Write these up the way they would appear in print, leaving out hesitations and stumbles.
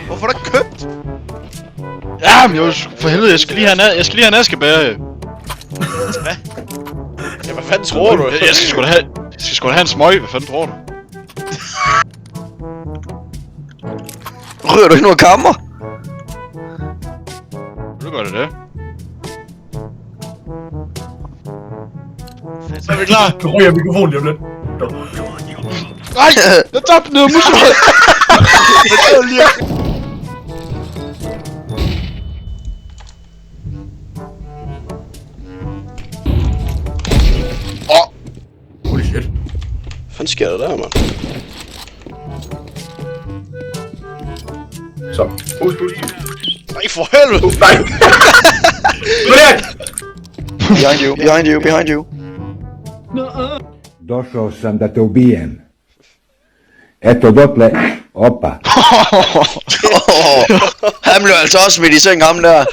Hvorfor er der ikke købt? Jamen jo, for helvede, jeg skal lige have en askebær. Hvad? Ja, hvad fanden tror du? Jeg skal sgu da have en smøg, hvad fanden tror du? Rører du ikke noget kammer? Nu gør det. Så er vi klar. Du ryger mikrofonen lige om lidt. Nej! Jeg tabte noget muskelhøj! Holy shit. Hvad fanden sker der der, mand? Så. Husk. Nej, for helvede! Nej! Behind you. Došao sam da te ubijem. Eto dotle, opa. Han blev altså også smidt i seng, ham der.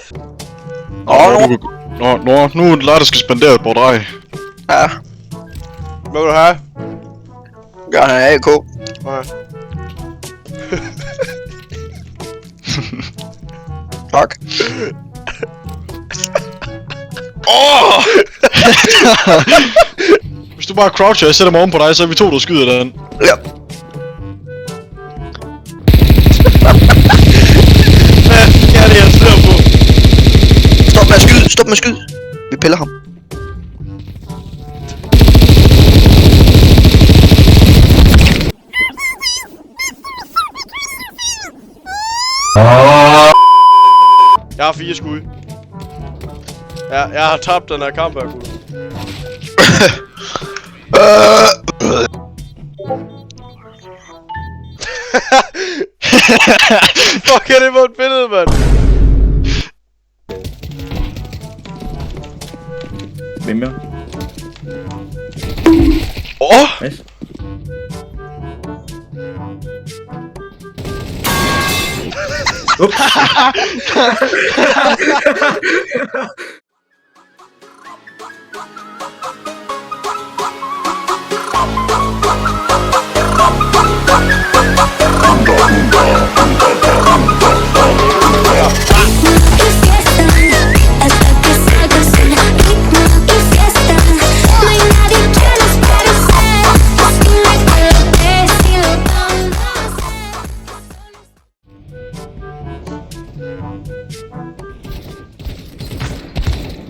Nu er det Lars, der skal spendere på dig. Ja, Hvad vil du have? gør han AK. Nej. Tak. Hvis du bare croucher, jeg sætter mig oven på dig, så er vi to, der skyder den. Ja. Hvad er det, jeg sidder på? Stop med at skyde. Vi piller ham. Jeg har 4 skud. Jeg har tabt den her kamp her, gutter. Fuck, er det for et billede, mand? Hvem er? Nice.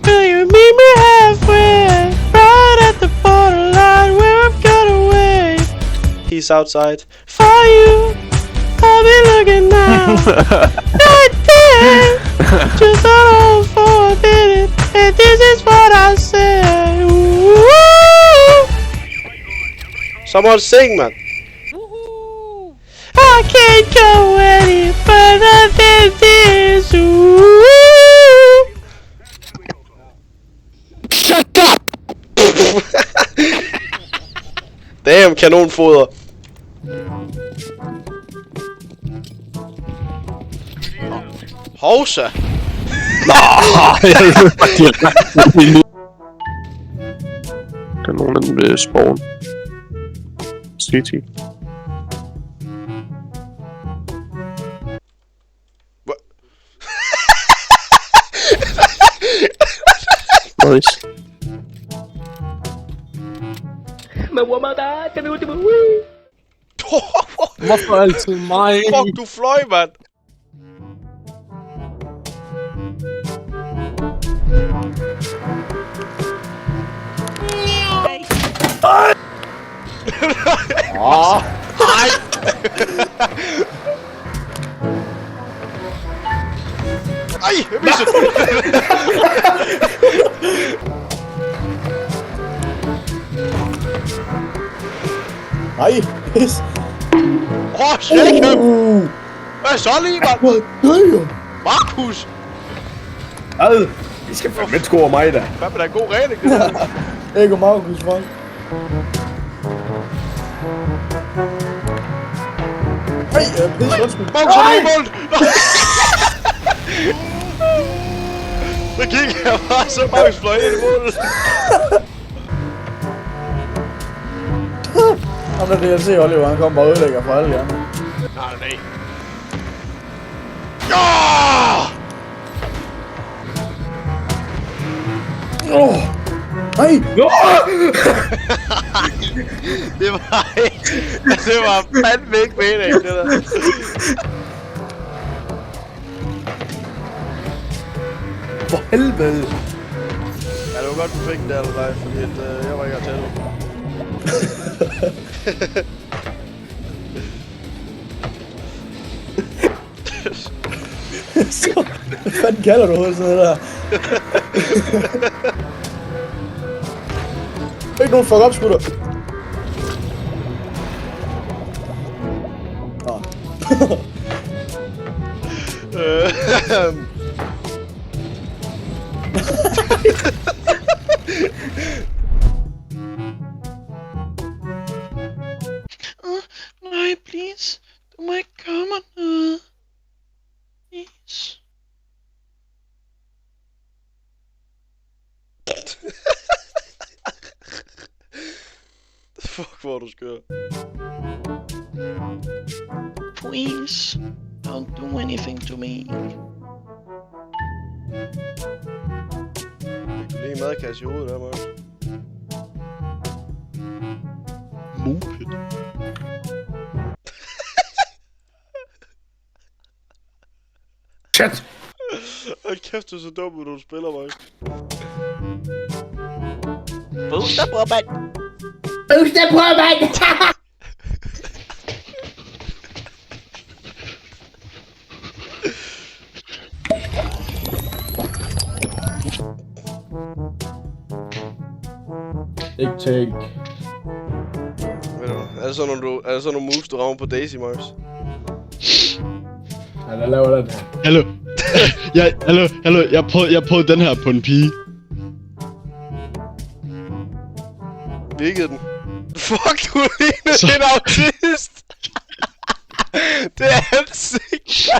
Will you meet me halfway? Right at the borderline where I've got away. He's outside. For you, I'll be looking now. Right there, just hold on for a minute, and this is what I say. Ooh, Someone sing, man. I can't go any further than this. Ooh. Damn, kanonfoder. Hovsa. Kanonen ved spawn. City. Nice. Hvorfor altid mig? Fuck, du fløj, mand. Nej. Ej, jeg misser det. Nej. Åh, shake him. Hvad så lige, mand? Hvad? Markus. Ad. I skal fandme score mig da. Hvad med da en god regel, det der? Ikke Markus, Frank. Ej, pisse undskyld. Markus har lige målt. Så gik jeg bare, så Markus fløj ind i målet. Ham der DLC Oliver, han kommer bare og ødelægger for alle jer. Nej. Nej! Det var ikke... Det var fandme ikke meningen, det der. For helvede! Ja, det var godt, du fik den der, eller dig, fordi at, jeg var ikke til det. Så, hvad fanden kalder du sådan noget der? Ikke nogen fuck up, skutter. Nej, please. Du må ikke komme noget. Please. Fuck, hvor du skør. Please. Don't do anything to me. Fik du lige en madkasse i hovedet der, Mark? Moped. Chat! Hold kæft, du er så dum, når du spiller, Mark. Booster på, mand. Booster på, mand! Ikke tænk. Ved du, er det sådan nogle moves, du rammer på Daisy, Mars? Ja, der laver den her. Hallo. Hallo. Jeg prøvede den her på en pige. Virkede den? Fuck, du ligner en autist! Det er ansigt!